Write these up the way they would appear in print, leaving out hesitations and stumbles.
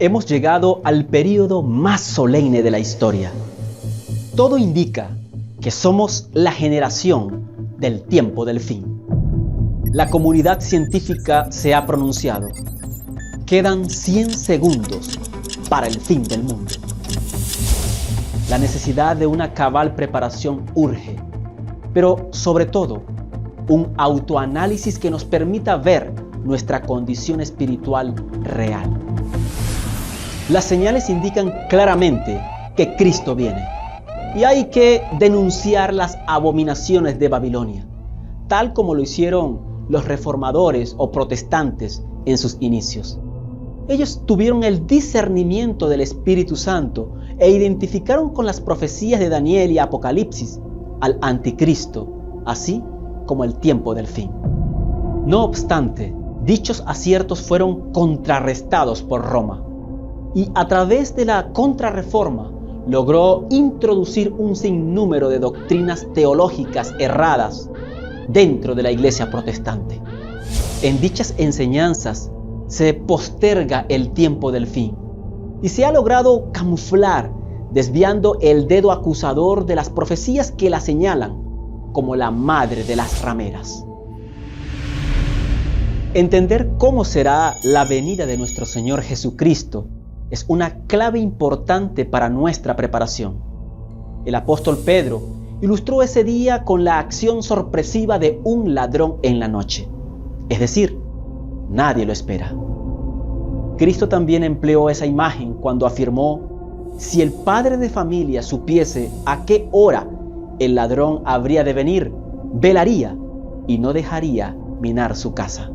Hemos llegado al período más solemne de la historia. Todo indica que somos la generación del tiempo del fin. La comunidad científica se ha pronunciado. Quedan 100 segundos para el fin del mundo. La necesidad de una cabal preparación urge, pero sobre todo, un autoanálisis que nos permita ver nuestra condición espiritual real. Las señales indican claramente que Cristo viene y hay que denunciar las abominaciones de Babilonia, tal como lo hicieron los reformadores o protestantes en sus inicios. Ellos tuvieron el discernimiento del Espíritu Santo e identificaron con las profecías de Daniel y Apocalipsis al anticristo, así como el tiempo del fin. No obstante, dichos aciertos fueron contrarrestados por Roma y a través de la contrarreforma logró introducir un sinnúmero de doctrinas teológicas erradas dentro de la iglesia protestante. En dichas enseñanzas se posterga el tiempo del fin y se ha logrado camuflar, desviando el dedo acusador de las profecías que la señalan como la madre de las rameras. Entender cómo será la venida de nuestro Señor Jesucristo es una clave importante para nuestra preparación. El apóstol Pedro ilustró ese día con la acción sorpresiva de un ladrón en la noche. Es decir, nadie lo espera. Cristo también empleó esa imagen cuando afirmó: si el padre de familia supiese a qué hora el ladrón habría de venir, velaría y no dejaría minar su casa.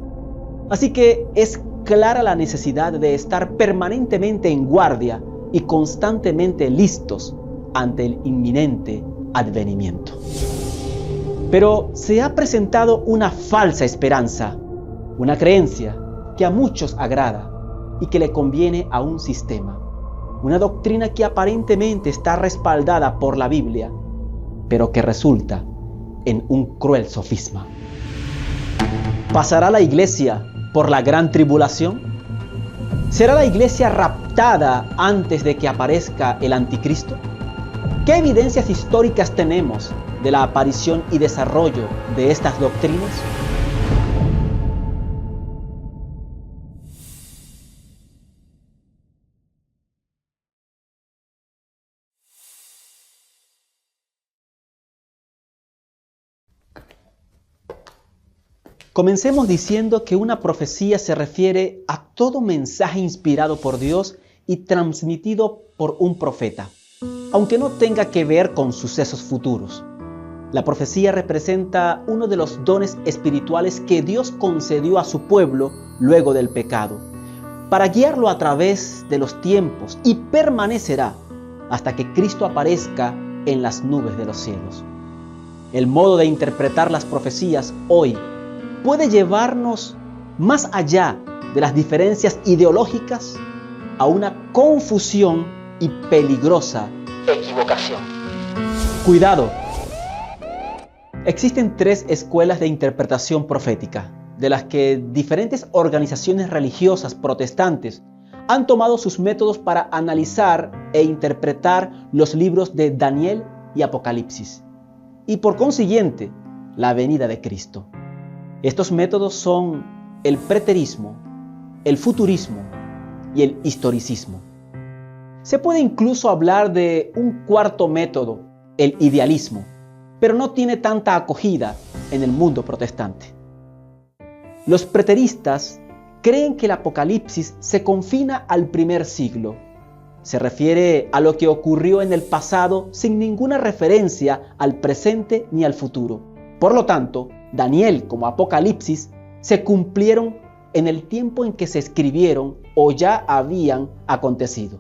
Así que es clara la necesidad de estar permanentemente en guardia y constantemente listos ante el inminente advenimiento. Pero se ha presentado una falsa esperanza, una creencia que a muchos agrada y que le conviene a un sistema, una doctrina que aparentemente está respaldada por la Biblia, pero que resulta en un cruel sofisma. ¿Pasará la iglesia por la gran tribulación? ¿Será la iglesia raptada antes de que aparezca el anticristo? ¿Qué evidencias históricas tenemos de la aparición y desarrollo de estas doctrinas? Comencemos diciendo que una profecía se refiere a todo mensaje inspirado por Dios y transmitido por un profeta, aunque no tenga que ver con sucesos futuros. La profecía representa uno de los dones espirituales que Dios concedió a su pueblo luego del pecado, para guiarlo a través de los tiempos, y permanecerá hasta que Cristo aparezca en las nubes de los cielos. El modo de interpretar las profecías hoy puede llevarnos más allá de las diferencias ideológicas a una confusión y peligrosa equivocación. Cuidado. Existen 3 escuelas de interpretación profética, de las que diferentes organizaciones religiosas protestantes han tomado sus métodos para analizar e interpretar los libros de Daniel y Apocalipsis, y por consiguiente, la venida de Cristo. Estos métodos son el preterismo, el futurismo y el historicismo. Se puede incluso hablar de un cuarto método, el idealismo, pero no tiene tanta acogida en el mundo protestante. Los preteristas creen que el Apocalipsis se confina al primer siglo. Se refiere a lo que ocurrió en el pasado sin ninguna referencia al presente ni al futuro. Por lo tanto, Daniel como Apocalipsis se cumplieron en el tiempo en que se escribieron o ya habían acontecido.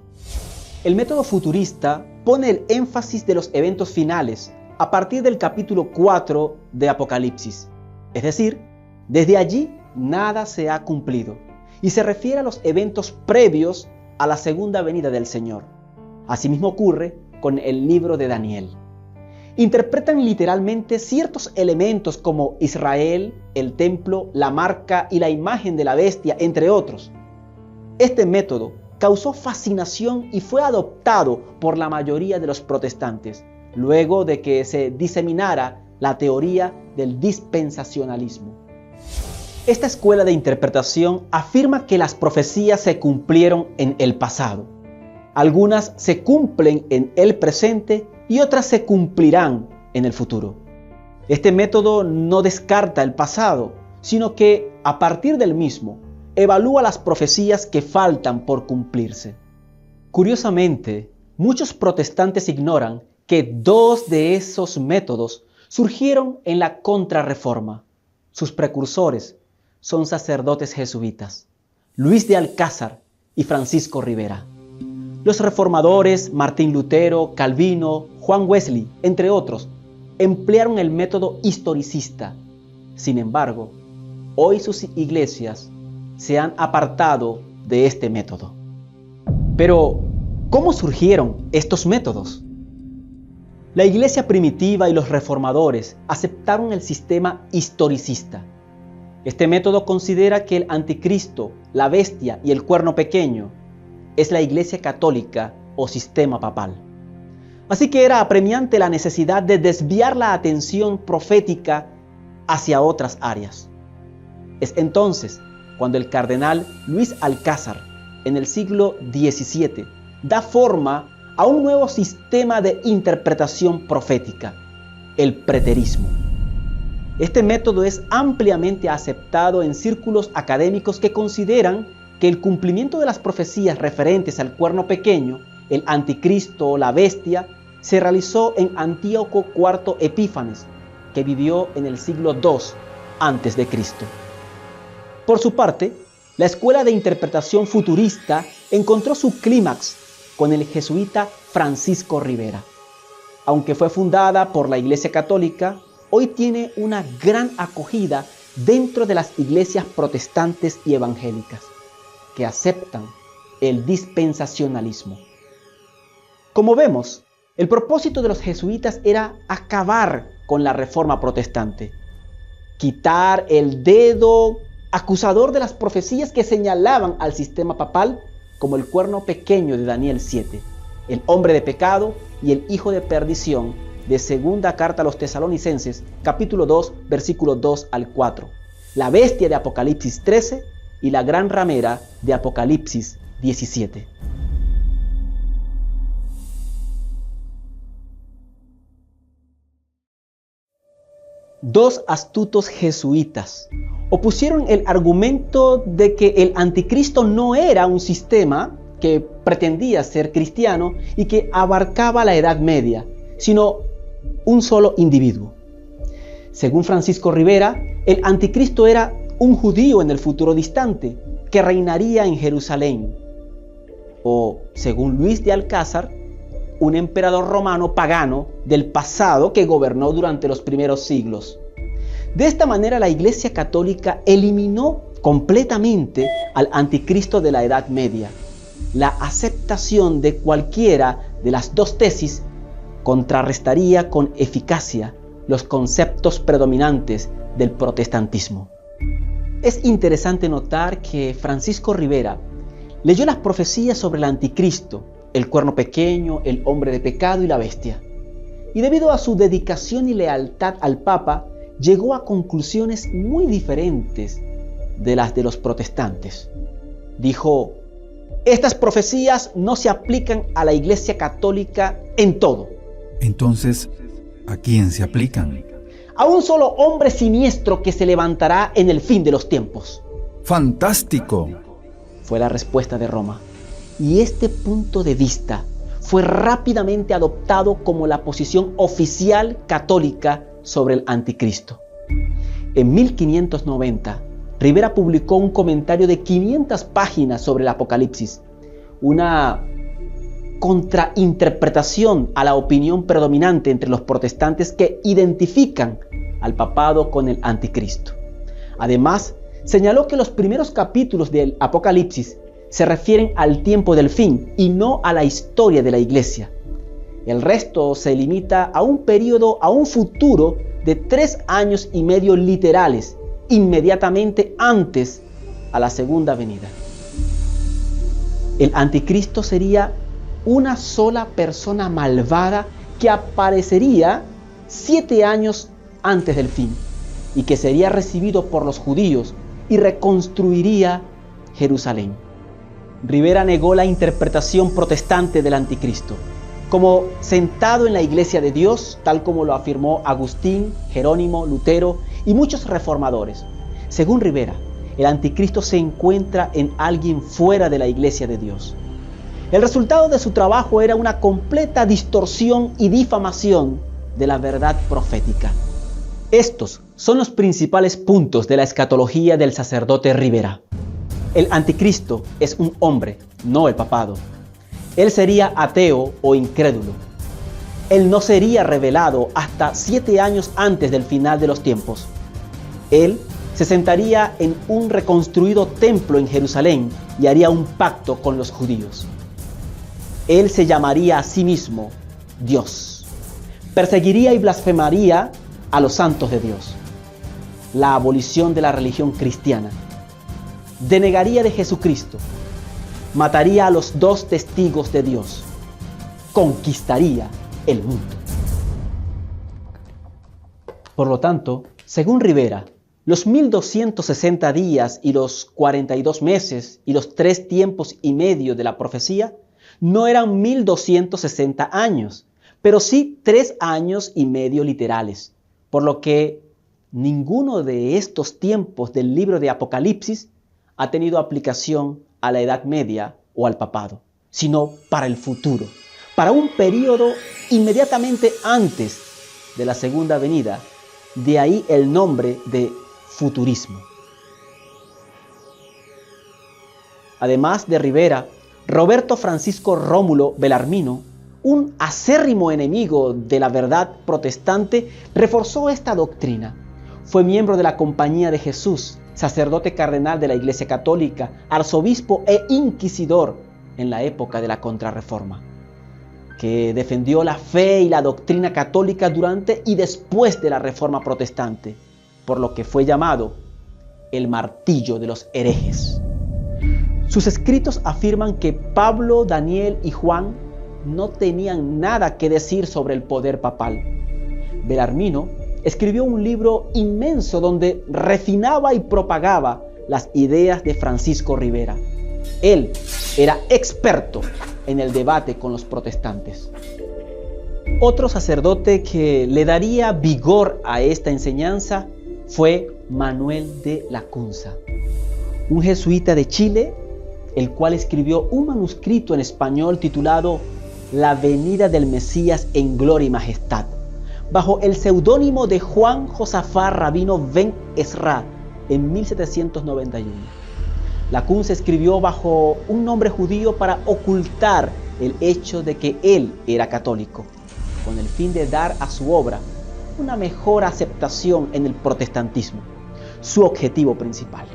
El método futurista pone el énfasis de los eventos finales a partir del capítulo 4 de Apocalipsis. Es decir, desde allí nada se ha cumplido y se refiere a los eventos previos a la segunda venida del Señor. Asimismo ocurre con el libro de Daniel. Interpretan literalmente ciertos elementos como Israel, el templo, la marca y la imagen de la bestia, entre otros. Este método causó fascinación y fue adoptado por la mayoría de los protestantes, luego de que se diseminara la teoría del dispensacionalismo. Esta escuela de interpretación afirma que las profecías se cumplieron en el pasado. Algunas se cumplen en el presente y otras se cumplirán en el futuro. Este método no descarta el pasado, sino que a partir del mismo evalúa las profecías que faltan por cumplirse. Curiosamente, muchos protestantes ignoran que dos de esos métodos surgieron en la Contrarreforma. Sus precursores son sacerdotes jesuitas, Luis de Alcázar y Francisco Rivera. Los reformadores Martín Lutero, Calvino, Juan Wesley, entre otros, emplearon el método historicista. Sin embargo, hoy sus iglesias se han apartado de este método. Pero, ¿cómo surgieron estos métodos? La iglesia primitiva y los reformadores aceptaron el sistema historicista. Este método considera que el anticristo, la bestia y el cuerno pequeño es la iglesia católica o sistema papal. Así que era apremiante la necesidad de desviar la atención profética hacia otras áreas. Es entonces cuando el cardenal Luis Alcázar, en el siglo XVII, da forma a un nuevo sistema de interpretación profética, el preterismo. Este método es ampliamente aceptado en círculos académicos que consideran que el cumplimiento de las profecías referentes al cuerno pequeño, el anticristo o la bestia, se realizó en Antíoco IV Epífanes, que vivió en el siglo II a.C. Por su parte, la escuela de interpretación futurista encontró su clímax con el jesuita Francisco Rivera. Aunque fue fundada por la Iglesia Católica, hoy tiene una gran acogida dentro de las iglesias protestantes y evangélicas, que aceptan el dispensacionalismo. Como vemos, el propósito de los jesuitas era acabar con la reforma protestante, quitar el dedo acusador de las profecías que señalaban al sistema papal como el cuerno pequeño de Daniel 7, el hombre de pecado y el hijo de perdición de segunda carta a los Tesalonicenses, capítulo 2, versículos 2 al 4, la bestia de Apocalipsis 13 y la gran ramera de Apocalipsis 17. Dos astutos jesuitas opusieron el argumento de que el anticristo no era un sistema que pretendía ser cristiano y que abarcaba la Edad Media, sino un solo individuo. Según Francisco Rivera, el anticristo era un judío en el futuro distante que reinaría en Jerusalén. O, según Luis de Alcázar, un emperador romano pagano del pasado que gobernó durante los primeros siglos. De esta manera, la Iglesia Católica eliminó completamente al anticristo de la Edad Media. La aceptación de cualquiera de las dos tesis contrarrestaría con eficacia los conceptos predominantes del protestantismo. Es interesante notar que Francisco Rivera leyó las profecías sobre el anticristo, el cuerno pequeño, el hombre de pecado y la bestia. Y debido a su dedicación y lealtad al Papa, llegó a conclusiones muy diferentes de las de los protestantes. Dijo: estas profecías no se aplican a la Iglesia Católica en todo. Entonces, ¿a quién se aplican? A un solo hombre siniestro que se levantará en el fin de los tiempos. ¡Fantástico!, fue la respuesta de Roma. Y este punto de vista fue rápidamente adoptado como la posición oficial católica sobre el anticristo. En 1590, Rivera publicó un comentario de 500 páginas sobre el Apocalipsis, una contrainterpretación a la opinión predominante entre los protestantes que identifican al papado con el anticristo. Además, señaló que los primeros capítulos del Apocalipsis se refieren al tiempo del fin y no a la historia de la Iglesia. El resto se limita a un periodo, a un futuro de 3 años y medio literales, inmediatamente antes a la segunda venida. El anticristo sería una sola persona malvada que aparecería 7 años antes del fin y que sería recibido por los judíos y reconstruiría Jerusalén. Rivera negó la interpretación protestante del anticristo como sentado en la iglesia de Dios, tal como lo afirmó Agustín, Jerónimo, Lutero y muchos reformadores. Según Rivera, el anticristo se encuentra en alguien fuera de la iglesia de Dios. El resultado de su trabajo era una completa distorsión y difamación de la verdad profética. Estos son los principales puntos de la escatología del sacerdote Rivera. El anticristo es un hombre, no el papado. Él sería ateo o incrédulo. Él no sería revelado hasta 7 años antes del final de los tiempos. Él se sentaría en un reconstruido templo en Jerusalén y haría un pacto con los judíos. Él se llamaría a sí mismo Dios. Perseguiría y blasfemaría a los santos de Dios. La abolición de la religión cristiana. Denegaría de Jesucristo. Mataría a los 2 testigos de Dios. Conquistaría el mundo. Por lo tanto, según Rivera, los 1260 días y los 42 meses y los 3 tiempos y medio de la profecía no eran 1260 años, pero sí 3 años y medio literales, por lo que ninguno de estos tiempos del libro de Apocalipsis ha tenido aplicación a la Edad Media o al papado, sino para el futuro, para un periodo inmediatamente antes de la segunda venida, de ahí el nombre de futurismo. Además de Rivera, Roberto Francisco Rómulo Bellarmino, un acérrimo enemigo de la verdad protestante, reforzó esta doctrina. Fue miembro de la Compañía de Jesús, sacerdote cardenal de la Iglesia Católica, arzobispo e inquisidor en la época de la Contrarreforma, que defendió la fe y la doctrina católica durante y después de la Reforma Protestante, por lo que fue llamado el martillo de los herejes. Sus escritos afirman que Pablo, Daniel y Juan no tenían nada que decir sobre el poder papal. Bellarmino escribió un libro inmenso donde refinaba y propagaba las ideas de Francisco Rivera. Él era experto en el debate con los protestantes. Otro sacerdote que le daría vigor a esta enseñanza fue Manuel de Lacunza, un jesuita de Chile, el cual escribió un manuscrito en español titulado La venida del Mesías en gloria y majestad, bajo el seudónimo de Juan Josafat Rabino Ben Ezra en 1791. Lacunza escribió bajo un nombre judío para ocultar el hecho de que él era católico, con el fin de dar a su obra una mejor aceptación en el protestantismo, su objetivo principal.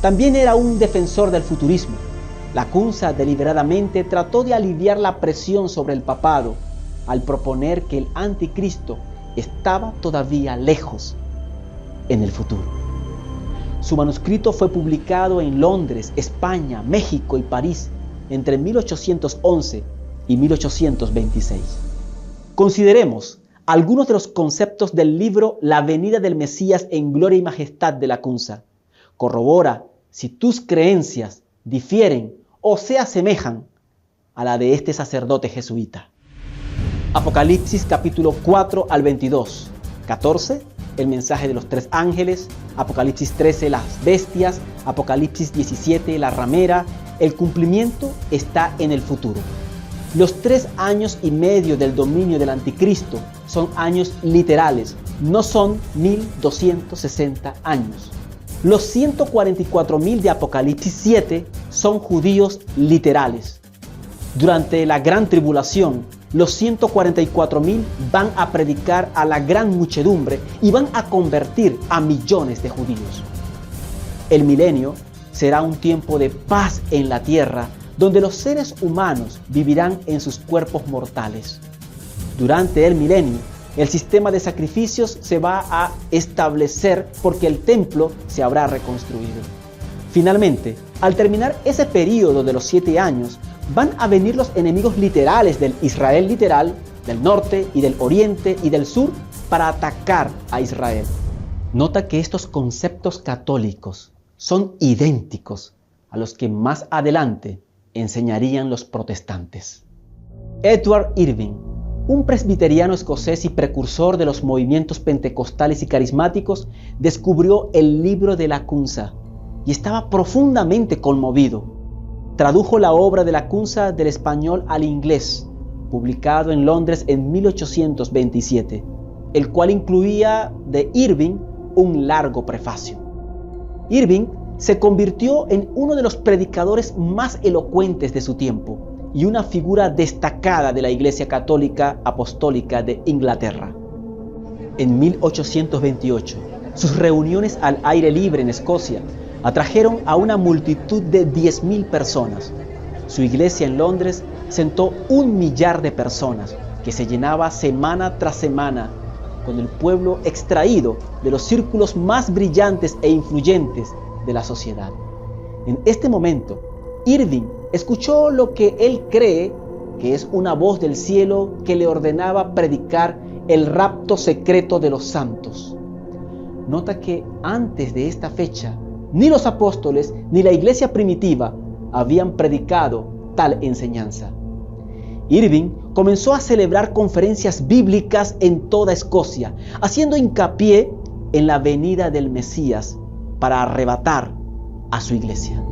También era un defensor del futurismo. Lacunza deliberadamente trató de aliviar la presión sobre el papado al proponer que el anticristo estaba todavía lejos en el futuro. Su manuscrito fue publicado en Londres, España, México y París entre 1811 y 1826. Consideremos algunos de los conceptos del libro La venida del Mesías en gloria y majestad de Lacunza. Corrobora si tus creencias difieren o se asemejan a la de este sacerdote jesuita. Apocalipsis capítulo 4 al 22. 14, el mensaje de los 3 ángeles. Apocalipsis 13, las bestias. Apocalipsis 17, la ramera. El cumplimiento está en el futuro. Los 3 años y medio del dominio del anticristo son años literales, no son 1260 años. Los 144.000 de Apocalipsis 7 son judíos literales. Durante la gran tribulación, los 144.000 van a predicar a la gran muchedumbre y van a convertir a millones de judíos. El milenio será un tiempo de paz en la tierra, donde los seres humanos vivirán en sus cuerpos mortales. Durante el milenio, el sistema de sacrificios se va a establecer porque el templo se habrá reconstruido. Finalmente, Al terminar ese periodo de los 7 años, van a venir los enemigos literales del Israel literal, del norte y del oriente y del sur, para atacar a Israel. Nota que estos conceptos católicos son idénticos a los que más adelante enseñarían los protestantes. Edward Irving, un presbiteriano escocés y precursor de los movimientos pentecostales y carismáticos, descubrió el libro de Lacunza y estaba profundamente conmovido. Tradujo la obra de Lacunza del español al inglés, publicado en Londres en 1827, el cual incluía de Irving un largo prefacio. Irving se convirtió en uno de los predicadores más elocuentes de su tiempo y una figura destacada de la Iglesia Católica Apostólica de Inglaterra. En 1828, sus reuniones al aire libre en Escocia atrajeron a una multitud de 10.000 personas. Su iglesia en Londres sentó 1 millar de personas, que se llenaba semana tras semana con el pueblo extraído de los círculos más brillantes e influyentes de la sociedad. En este momento, Irving escuchó lo que él cree que es una voz del cielo que le ordenaba predicar el rapto secreto de los santos. Nota que antes de esta fecha, ni los apóstoles ni la iglesia primitiva habían predicado tal enseñanza. Irving comenzó a celebrar conferencias bíblicas en toda Escocia, haciendo hincapié en la venida del Mesías para arrebatar a su iglesia.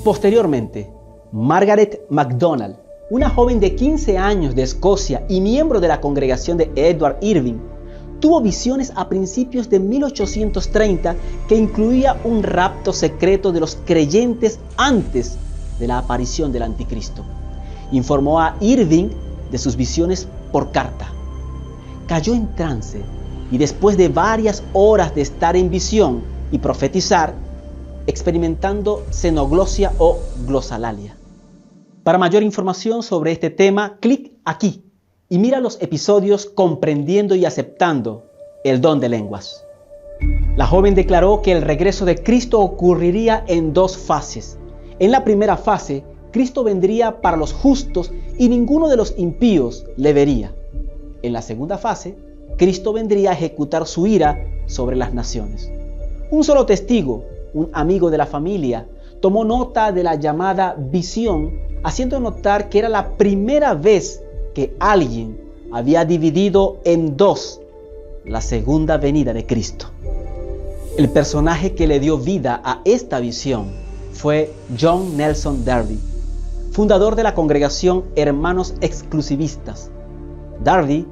Posteriormente, Margaret MacDonald, una joven de 15 años de Escocia y miembro de la congregación de Edward Irving, tuvo visiones a principios de 1830 que incluía un rapto secreto de los creyentes antes de la aparición del anticristo. Informó a Irving de sus visiones por carta. Cayó en trance y después de varias horas de estar en visión y profetizar, experimentando xenoglosia o glosalalia. Para mayor información sobre este tema, clic aquí y mira los episodios Comprendiendo y Aceptando el Don de Lenguas. La joven declaró que el regreso de Cristo ocurriría en 2 fases. En la primera fase, Cristo vendría para los justos y ninguno de los impíos le vería. En la segunda fase, Cristo vendría a ejecutar su ira sobre las naciones. Un solo testigo, un amigo de la familia, tomó nota de la llamada visión, haciendo notar que era la primera vez que alguien había dividido en 2 la segunda venida de Cristo. El personaje que le dio vida a esta visión fue John Nelson Darby, fundador de la congregación Hermanos Exclusivistas. Darby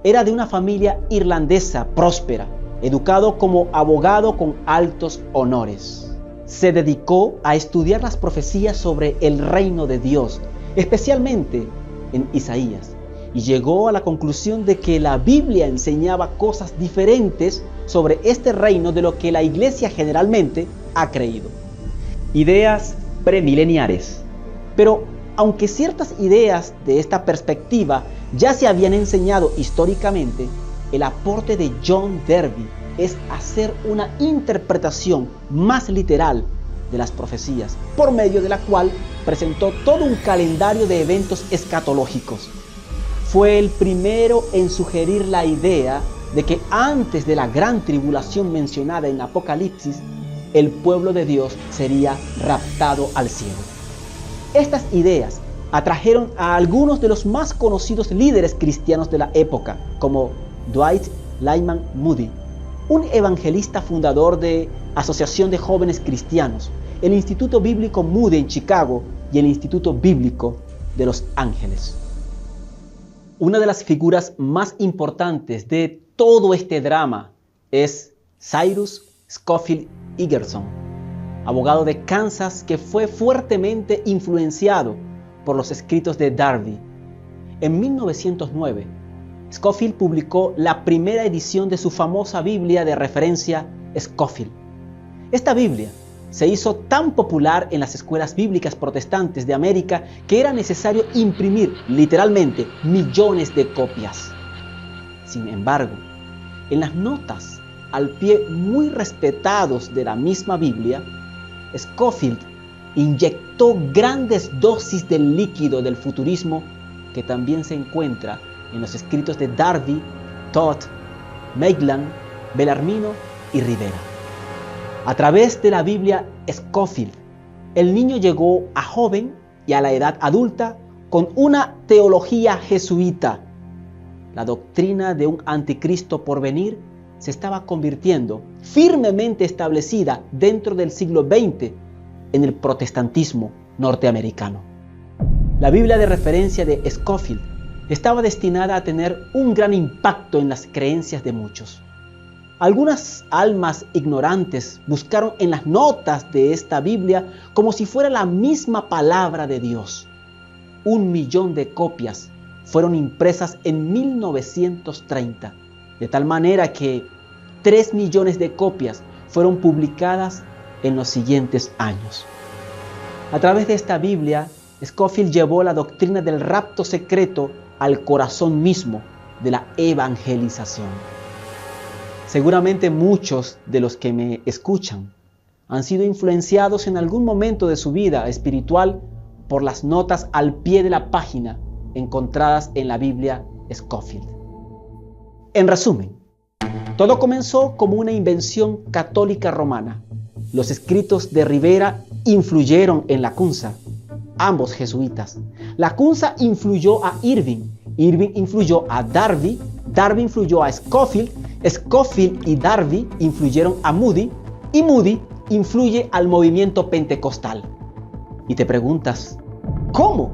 era de una familia irlandesa próspera, educado como abogado con altos honores. Se dedicó a estudiar las profecías sobre el reino de Dios, especialmente en Isaías, y llegó a la conclusión de que la Biblia enseñaba cosas diferentes sobre este reino de lo que la iglesia generalmente ha creído. Ideas premileniares. Pero aunque ciertas ideas de esta perspectiva ya se habían enseñado históricamente, el aporte de John Darby es hacer una interpretación más literal de las profecías, por medio de la cual presentó todo un calendario de eventos escatológicos. Fue el primero en sugerir la idea de que antes de la gran tribulación mencionada en Apocalipsis, el pueblo de Dios sería raptado al cielo. Estas ideas atrajeron a algunos de los más conocidos líderes cristianos de la época, como Dwight Lyman Moody, un evangelista fundador de Asociación de Jóvenes Cristianos, el Instituto Bíblico Moody en Chicago y el Instituto Bíblico de Los Ángeles. Una de las figuras más importantes de todo este drama es Cyrus Scofield Egerton, abogado de Kansas que fue fuertemente influenciado por los escritos de Darby. En 1909, Scofield publicó la primera edición de su famosa Biblia de referencia Scofield. Esta Biblia se hizo tan popular en las escuelas bíblicas protestantes de América que era necesario imprimir literalmente millones de copias. Sin embargo, en las notas al pie muy respetados de la misma Biblia, Scofield inyectó grandes dosis del líquido del futurismo que también se encuentra en los escritos de Darby, Todd, Maitland, Bellarmino y Rivera. A través de la Biblia Scofield, el niño llegó a joven y a la edad adulta con una teología jesuita. La doctrina de un anticristo por venir se estaba convirtiendo firmemente establecida dentro del siglo XX en el protestantismo norteamericano. La Biblia de referencia de Scofield estaba destinada a tener un gran impacto en las creencias de muchos. Algunas almas ignorantes buscaron en las notas de esta Biblia como si fuera la misma palabra de Dios. 1 millón de copias fueron impresas en 1930, de tal manera que 3 millones de copias fueron publicadas en los siguientes años. A través de esta Biblia, Scofield llevó la doctrina del rapto secreto al corazón mismo de la evangelización. Seguramente muchos de los que me escuchan han sido influenciados en algún momento de su vida espiritual por las notas al pie de la página encontradas en la Biblia Scofield. En resumen, todo comenzó como una invención católica romana. Los escritos de Rivera influyeron en Lacunza, ambos jesuitas. Lacunza influyó a Irving, Irving influyó a Darby, Darby influyó a Scofield, Scofield y Darby influyeron a Moody y Moody influye al movimiento pentecostal. Y te preguntas, ¿cómo?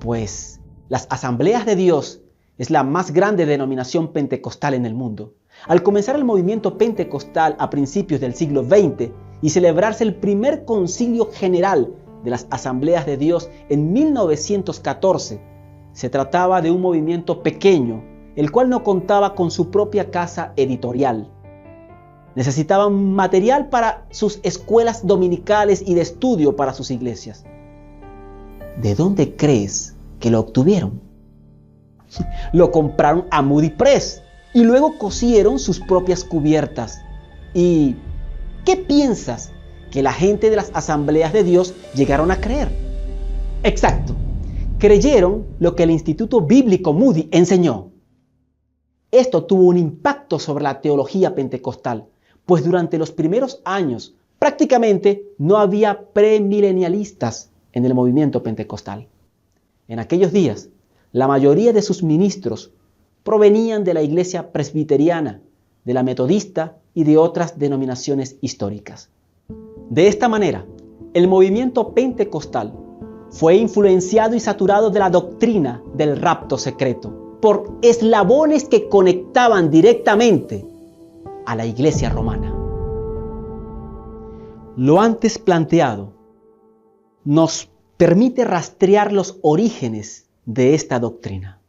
Pues las Asambleas de Dios es la más grande denominación pentecostal en el mundo. Al comenzar el movimiento pentecostal a principios del siglo XX y celebrarse el primer concilio general de las Asambleas de Dios en 1914, se trataba de un movimiento pequeño, el cual no contaba con su propia casa editorial. Necesitaban material para sus escuelas dominicales y de estudio para sus iglesias. ¿De dónde crees que lo obtuvieron? Lo compraron a Moody Press y luego cosieron sus propias cubiertas. ¿Y qué piensas que la gente de las Asambleas de Dios llegaron a creer? Exacto, creyeron lo que el Instituto Bíblico Moody enseñó. Esto tuvo un impacto sobre la teología pentecostal, pues durante los primeros años prácticamente no había premilenialistas en el movimiento pentecostal. En aquellos días, la mayoría de sus ministros provenían de la iglesia presbiteriana, de la metodista y de otras denominaciones históricas. De esta manera, el movimiento pentecostal fue influenciado y saturado de la doctrina del rapto secreto por eslabones que conectaban directamente a la iglesia romana. Lo antes planteado nos permite rastrear los orígenes de esta doctrina.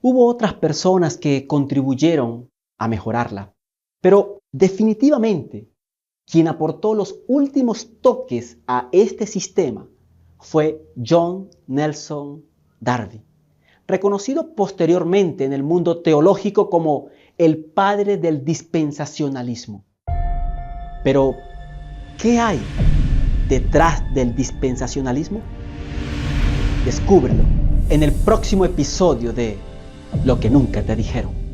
Hubo otras personas que contribuyeron a mejorarla, pero definitivamente quien aportó los últimos toques a este sistema fue John Nelson Darby, reconocido posteriormente en el mundo teológico como el padre del dispensacionalismo. Pero, ¿qué hay detrás del dispensacionalismo? Descúbrelo en el próximo episodio de Lo que nunca te dijeron.